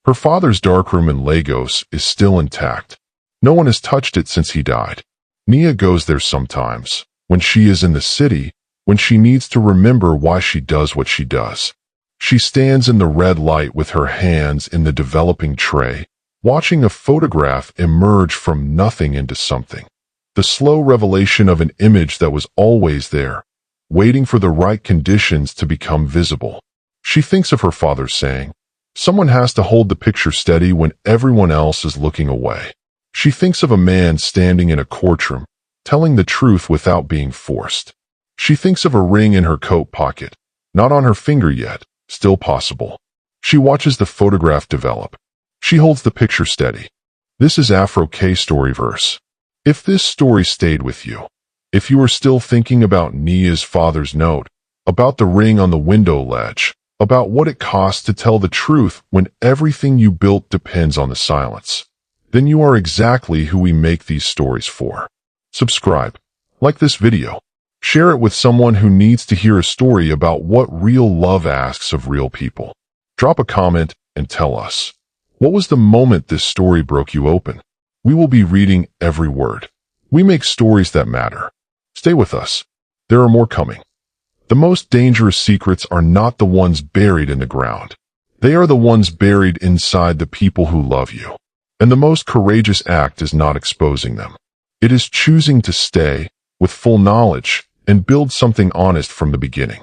Her father's darkroom in Lagos is still intact. No one has touched it since he died. Nia goes there sometimes, when she is in the city, when she needs to remember why she does what she does. She stands in the red light with her hands in the developing tray, watching a photograph emerge from nothing into something. The slow revelation of an image that was always there, waiting for the right conditions to become visible. She thinks of her father saying, "Someone has to hold the picture steady when everyone else is looking away." She thinks of a man standing in a courtroom, telling the truth without being forced. She thinks of a ring in her coat pocket, not on her finger yet, still possible. She watches the photograph develop. She holds the picture steady. This is Afro K Storyverse. If this story stayed with you, if you are still thinking about Nia's father's note, about the ring on the window ledge, about what it costs to tell the truth when everything you built depends on the silence, then you are exactly who we make these stories for. Subscribe, like this video, share it with someone who needs to hear a story about what real love asks of real people. Drop a comment and tell us, what was the moment this story broke you open? We will be reading every word. We make stories that matter. Stay with us. There are more coming. The most dangerous secrets are not the ones buried in the ground. They are the ones buried inside the people who love you. And the most courageous act is not exposing them. It is choosing to stay, with full knowledge, and build something honest from the beginning.